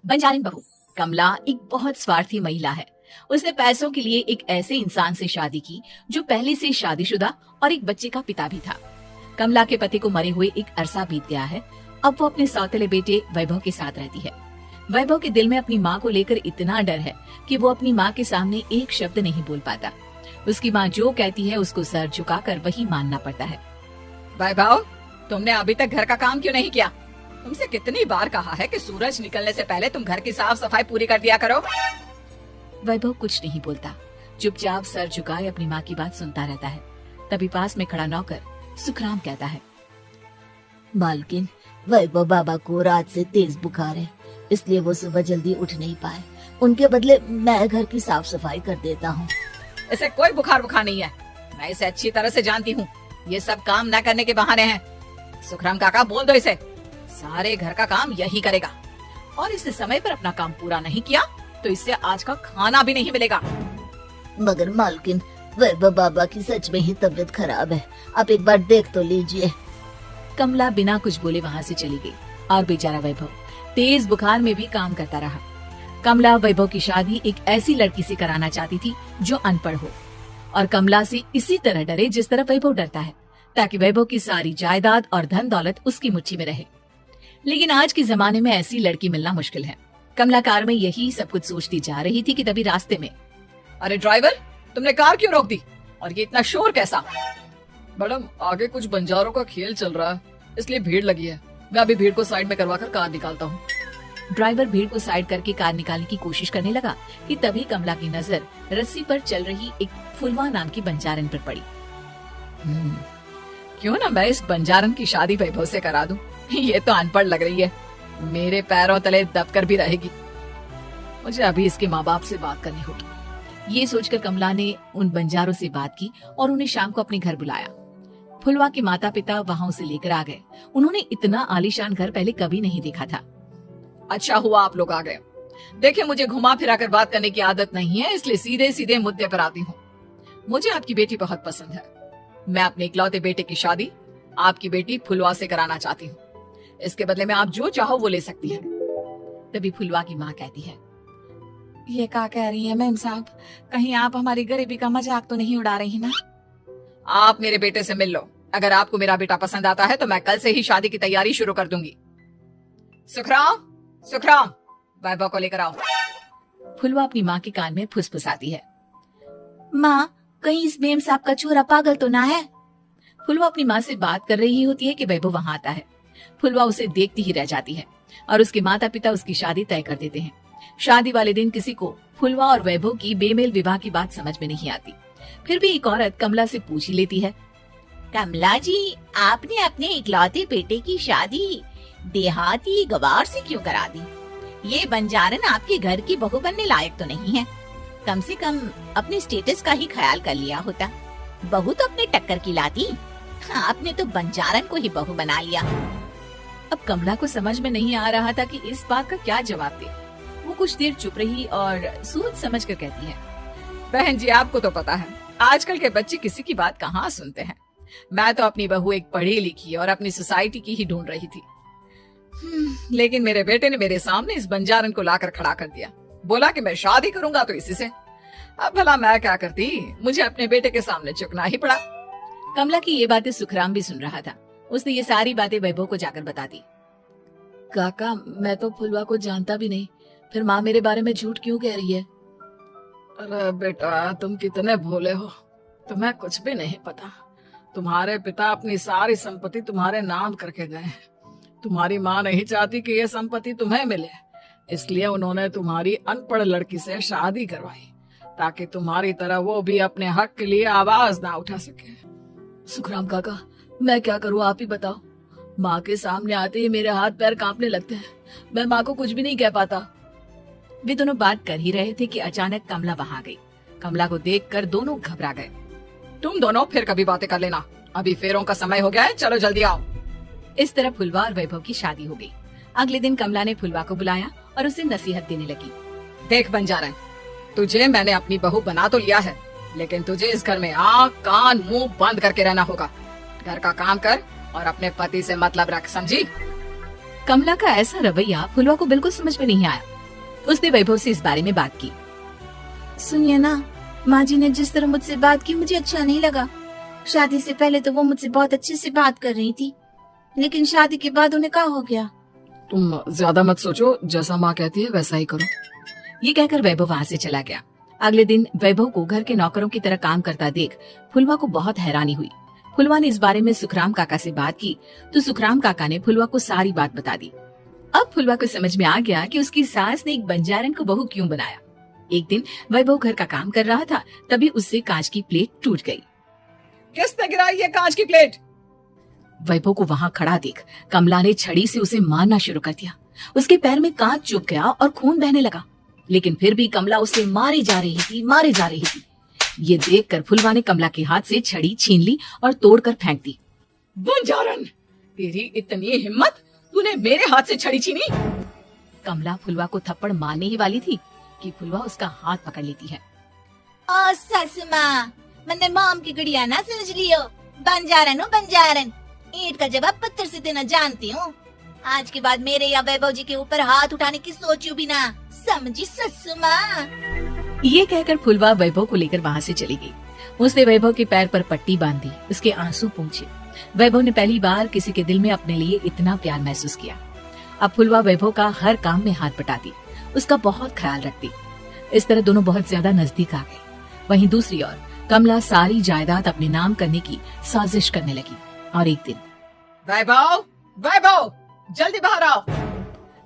बंजारिन बहू कमला एक बहुत स्वार्थी महिला है। उसने पैसों के लिए एक ऐसे इंसान से शादी की जो पहले से शादीशुदा और एक बच्चे का पिता भी था। कमला के पति को मरे हुए एक अरसा बीत गया है। अब वो अपने सौतेले बेटे वैभव के साथ रहती है। वैभव के दिल में अपनी माँ को लेकर इतना डर है कि वो अपनी माँ के सामने एक शब्द नहीं बोल पाता। उसकी माँ जो कहती है उसको सर झुकाकर वही मानना पड़ता है। वैभव, तुमने अभी तक घर का काम क्यों नहीं किया? तुमसे कितनी बार कहा है कि सूरज निकलने से पहले तुम घर की साफ सफाई पूरी कर दिया करो। वैभव कुछ नहीं बोलता, चुपचाप सर झुकाए अपनी माँ की बात सुनता रहता है। तभी पास में खड़ा नौकर सुखराम कहता है, मालकिन, वैभव बाबा को रात से तेज बुखार है, इसलिए वो सुबह जल्दी उठ नहीं पाए। उनके बदले मैं घर की साफ सफाई कर देता हूँ। इसे कोई बुखार नहीं है। मैं इसे अच्छी तरह से जानती हूँ। ये सब काम न करने के बहाने हैं। सुखराम काका, बोल दो इसे, सारे घर का काम यही करेगा। और इसने समय पर अपना काम पूरा नहीं किया तो इससे आज का खाना भी नहीं मिलेगा। मगर मालकिन, वैभव बाबा की सच में ही तबीयत खराब है, आप एक बार देख तो लीजिए। कमला बिना कुछ बोले वहाँ से चली गई और बेचारा वैभव तेज बुखार में भी काम करता रहा। कमला वैभव की शादी एक ऐसी लड़की से कराना चाहती थी जो अनपढ़ हो और कमला से इसी तरह डरे जिस तरह वैभव डरता है, ताकि वैभव की सारी जायदाद और धन दौलत उसकी मुट्ठी में रहे। लेकिन आज के जमाने में ऐसी लड़की मिलना मुश्किल है। कमला कार में यही सब कुछ सोचती जा रही थी कि तभी रास्ते में, अरे ड्राइवर, तुमने कार क्यों रोक दी? और ये इतना शोर कैसा? मैडम, आगे कुछ बंजारों का खेल चल रहा है, इसलिए भीड़ लगी है। मैं अभी भीड़ को साइड में करवाकर कार निकालता हूँ। ड्राइवर भीड़ को साइड करके कार निकालने की कोशिश करने लगा कि तभी कमला की नजर रस्सी पर चल रही एक फुलवा नाम की बंजारन पर पड़ी। क्यों ना मैं इस बंजारन की शादी वैभव से करा दूं? ये तो अनपढ़ लग रही है, मेरे पैरों तले दबकर भी रहेगी। मुझे अभी इसके माँ बाप से बात करनी होगी। ये सोचकर कमला ने उन बंजारों से बात की और उन्हें शाम को अपने घर बुलाया। फुलवा के माता पिता वहाँ उसे लेकर आ गए। उन्होंने इतना आलीशान घर पहले कभी नहीं देखा था। अच्छा हुआ आप लोग आ गए। देखिए, मुझे घुमा फिरा कर बात करने की आदत नहीं है, इसलिए सीधे सीधे मुद्दे पर आती हूँ। मुझे आपकी बेटी बहुत पसंद है। मैं अपने इकलौते बेटे की शादी आपकी बेटी फुलवा से कराना चाहती हूँ। इसके बदले में आप जो चाहो वो ले सकती हैं। तभी फुलवा की माँ कहती है, ये क्या कह रही है मैम साहब? कहीं आप हमारी गरीबी का मजाक तो नहीं उड़ा रही ना? आप मेरे बेटे से मिल लो। अगर आपको मेरा बेटा पसंद आता है तो मैं कल से ही शादी की तैयारी शुरू कर दूंगी। सुखराम, सुखराम, वैभव को लेकर आओ। फुलवा अपनी माँ के कान में फुसफुसाती है, माँ, कहीं इस मेम साहब का छोरा पागल तो ना है? फुलवा अपनी माँ से बात कर रही होती है कि वैभव वहाँ आता है। फुलवा उसे देखती ही रह जाती है और उसके माता पिता उसकी शादी तय कर देते हैं। शादी वाले दिन किसी को फुलवा और वैभव की बेमेल विवाह की बात समझ में नहीं आती। फिर भी एक औरत कमला से पूछ ही लेती है, कमला जी, आपने अपने इकलौते बेटे की शादी देहाती गवार से क्यों करा दी? ये बंजारन आपके घर की बहू बनने लायक तो नहीं है। कम से कम अपने स्टेटस का ही ख्याल कर लिया होता। बहू तो अपने टक्कर की लाती, आपने तो बंजारन को ही बहू बना लिया। अब कमला को समझ में नहीं आ रहा था कि इस बात का क्या जवाब दे। वो कुछ देर चुप रही और सोच समझ कर कहती है, बहन जी, आपको तो पता है आजकल के बच्चे किसी की बात कहाँ सुनते हैं। मैं तो अपनी बहू एक पढ़ी लिखी और अपनी सोसाइटी की ही ढूंढ रही थी। लेकिन मेरे बेटे ने मेरे सामने इस बंजारन को लाकर खड़ा कर दिया। बोला कि मैं शादी करूंगा तो इसी से। अब भला मैं क्या करती, मुझे अपने बेटे के सामने झुकना ही पड़ा। कमला की ये बातें सुखराम भी सुन रहा था। उसने ये सारी बातें वैभव को जाकर बता दी। काका, मैं तो फुलवा को जानता भी नहीं, फिर माँ मेरे बारे में झूठ क्यों कह रही है? अरे बेटा, तुम कितने भोले हो, तुम्हें कुछ भी नहीं पता। तुम्हारे पिता अपनी सारी संपत्ति तुम्हारे नाम करके गए हैं। तुम्हारी माँ नहीं चाहती कि ये संपत्ति तुम्हें मिले, इसलिए उन्होंने तुम्हारी अनपढ़ लड़की से शादी करवाई ताकि तुम्हारी तरह वो भी अपने हक के लिए आवाज ना उठा सके। सुखराम काका, मैं क्या करूँ, आप ही बताओ। माँ के सामने आते ही मेरे हाथ पैर कांपने लगते हैं। मैं माँ को कुछ भी नहीं कह पाता। वे दोनों बात कर ही रहे थे कि अचानक कमला वहाँ गई। कमला को देखकर दोनों घबरा गए। तुम दोनों फिर कभी बातें कर लेना, अभी फेरों का समय हो गया है, चलो जल्दी आओ। इस तरह फुलवा और वैभव की शादी हो गई। अगले दिन कमला ने फुलवा को बुलाया और उसे नसीहत देने लगी। देख बंजारन, तुझे मैंने अपनी बहू बना तो लिया है, लेकिन तुझे इस घर में आँख कान मुंह बंद करके रहना होगा। घर का काम कर और अपने पति से मतलब रख, समझी? कमला का ऐसा रवैया फुलवा को बिल्कुल समझ में नहीं आया। उसने वैभव से इस बारे में बात की। सुनिए ना, माँ जी ने जिस तरह मुझसे बात की मुझे अच्छा नहीं लगा। शादी से पहले तो वो मुझसे बहुत अच्छे से बात कर रही थी, लेकिन शादी के बाद उन्हें क्या हो गया। तुम ज्यादा मत सोचो, जैसा माँ कहती है वैसा ही करो। ये कहकर वैभव वहाँ से चला गया। अगले दिन वैभव को घर के नौकरों की तरह काम करता देख फुलवा को बहुत हैरानी हुई। फुलवा ने इस बारे में सुखराम काका से बात की तो सुखराम काका ने फुलवा को सारी बात बता दी। अब फुलवा को समझ में आ गया कि उसकी सास ने एक बंजारन को बहू क्यों बनाया। एक दिन वैभव घर का काम कर रहा था, तभी उससे कांच की प्लेट टूट गई। किसने गिराई ये कांच की प्लेट? वैभव को वहाँ खड़ा देख कमला ने छड़ी से उसे मारना शुरू कर दिया। उसके पैर में कांच चुभ गया और खून बहने लगा, लेकिन फिर भी कमला उसे मारी जा रही थी। ये देखकर फुलवा ने कमला के हाथ से छड़ी छीन ली और तोड़कर फेंक दी। बंजारन, तेरी इतनी हिम्मत, तूने मेरे हाथ से छड़ी छीनी? कमला फुलवा को थप्पड़ मारने ही वाली थी कि फुलवा उसका हाथ पकड़ लेती है। ओ सासू माँ, मैंने मॉम की गुड़िया ना समझ लियो। बंजारन हूँ बंजारन, ईंट का जवाब पत्थर से देना जानती हूँ। आज के बाद मेरे या वैभव जी के ऊपर हाथ उठाने की सोचू भी ना, समझी ससु माँ। ये कहकर फुलवा वैभव को लेकर वहाँ से चली गई। उसने वैभव के पैर पर पट्टी बांधी, उसके आंसू पोंछे। वैभव ने पहली बार किसी के दिल में अपने लिए इतना प्यार महसूस किया। अब फुलवा वैभव का हर काम में हाथ बटाती, उसका बहुत ख्याल रखती। इस तरह दोनों बहुत ज्यादा नजदीक आ गए। वहीं दूसरी ओर कमला सारी जायदाद अपने नाम करने की साजिश करने लगी। और एक दिन, वैभव, वैभव, जल्दी बाहर आओ।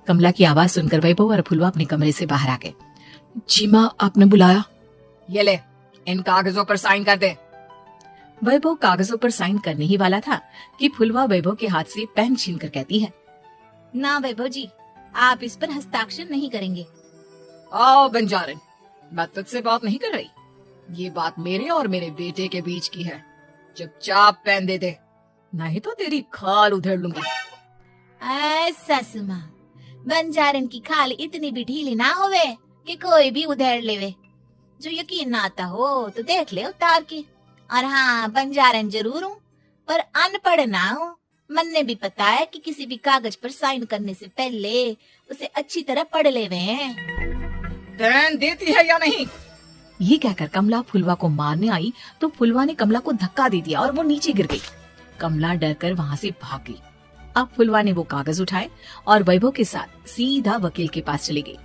कमला की आवाज सुनकर वैभव और फुलवा अपने कमरे से बाहर आ गए। जी माँ, आपने बुलाया? ये ले, इन कागजों पर साइन कर दे। वैभव कागजों पर साइन करने ही वाला था कि फुलवा वैभव के हाथ से पेन छीनकर कहती है, ना वैभव जी, आप इस पर हस्ताक्षर नहीं करेंगे। आओ बंजारन, मैं तुझसे बात नहीं कर रही। ये बात मेरे और मेरे बेटे के बीच की है। चुपचाप पेन दे दे, नहीं तो तेरी खाल उधेड़ लूंगी। सासू माँ, बंजारन की खाल इतनी भी ढीली ना होवे कि कोई भी उधेड़ लेवे। जो यकीन ना आता हो तो देख ले उतार के। और हाँ, बंजारन जरूर हूँ पर अनपढ़ ना हूँ। मन ने भी पता है कि किसी भी कागज पर साइन करने से पहले उसे अच्छी तरह पढ़ लेवे हैं। पेन देती है या नहीं? ये कहकर कमला फुलवा को मारने आई तो फुलवा ने कमला को धक्का दे दिया और वो नीचे गिर गई। कमला डरकर वहाँ से भाग गई। अब फुलवा ने वो कागज उठाए और वैभव के साथ सीधा वकील के पास चली गई।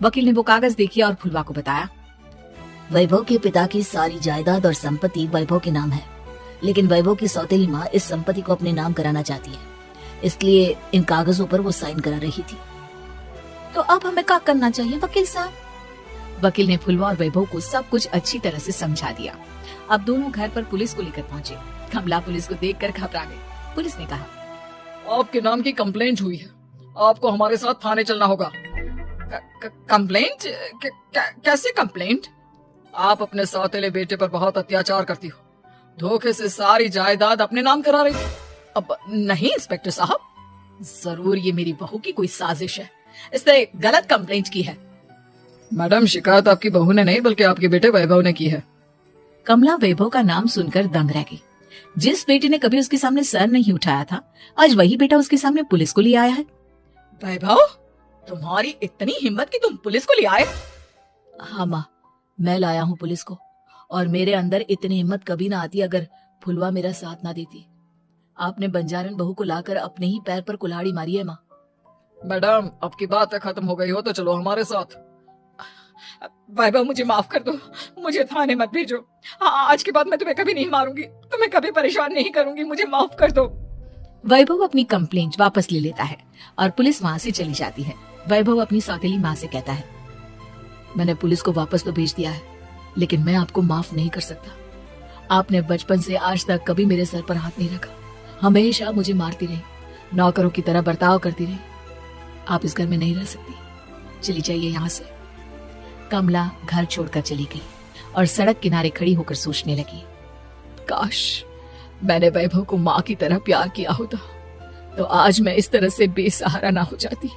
वकील ने वो कागज देखी और फुलवा को बताया, वैभव के पिता की सारी जायदाद और संपत्ति वैभव के नाम है, लेकिन वैभव की सौतेली माँ इस संपत्ति को अपने नाम कराना चाहती है, इसलिए इन कागजों पर वो साइन करा रही थी। तो अब हमें क्या करना चाहिए वकील साहब? वकील ने फुलवा और वैभव को सब कुछ अच्छी तरह से समझा दिया। अब दोनों घर पर पुलिस को लेकर पहुँचे। कमला पुलिस को देखकर घबरा गई। पुलिस ने कहा, आपके नाम की कंप्लेंट हुई है, आपको हमारे साथ थाने चलना होगा। कंप्लेंट? कैसे कंप्लेंट? आप अपने सौतेले बेटे पर बहुत अत्याचार करती हो, धोखे से सारी जायदाद अपने नाम करा रही। अब नहीं इंस्पेक्टर साहब, जरूर ये मेरी बहू की कोई साजिश है, इसने गलत कंप्लेंट की है। मैडम, शिकायत आपकी बहू ने नहीं बल्कि आपके बेटे वैभव ने की है। कमला वैभव का नाम सुनकर दंग रह गई। जिस बेटे ने कभी उसके सामने सर नहीं उठाया था, आज वही बेटा उसके सामने पुलिस को ले आया है। वैभव, तुम्हारी इतनी हिम्मत कि तुम पुलिस को ले आए? हाँ माँ, मैं लाया हूँ पुलिस को, और मेरे अंदर इतनी हिम्मत कभी ना आती अगर फुलवा मेरा साथ ना देती। आपने बंजारन बहू को लाकर अपने ही पैर पर कुल्हाड़ी मारी है माँ। मैडम, अब की बात खत्म हो गई हो तो चलो हमारे साथ। वैभव, मुझे माफ कर दो, मुझे थाने मत भेजो। आज के बाद मैं तुम्हें कभी नहीं मारूंगी, तुम्हें कभी परेशान नहीं करूंगी, मुझे माफ कर दो। वैभव अपनी कंप्लेंट वापस ले लेता है और पुलिस वहाँ से चली जाती है। वैभव अपनी सौतेली माँ से कहता है, मैंने पुलिस को वापस तो भेज दिया है, लेकिन मैं आपको माफ नहीं कर सकता। आपने बचपन से आज तक कभी मेरे सर पर हाथ नहीं रखा, हमेशा मुझे मारती रही, नौकरों की तरह बर्ताव करती रही। आप इस घर में नहीं रह सकती, चली जाइए यहाँ से। कमला घर छोड़कर चली गई और सड़क किनारे खड़ी होकर सोचने लगी, काश मैंने वैभव को माँ की तरह प्यार किया होता तो आज मैं इस तरह से बेसहारा ना हो जाती।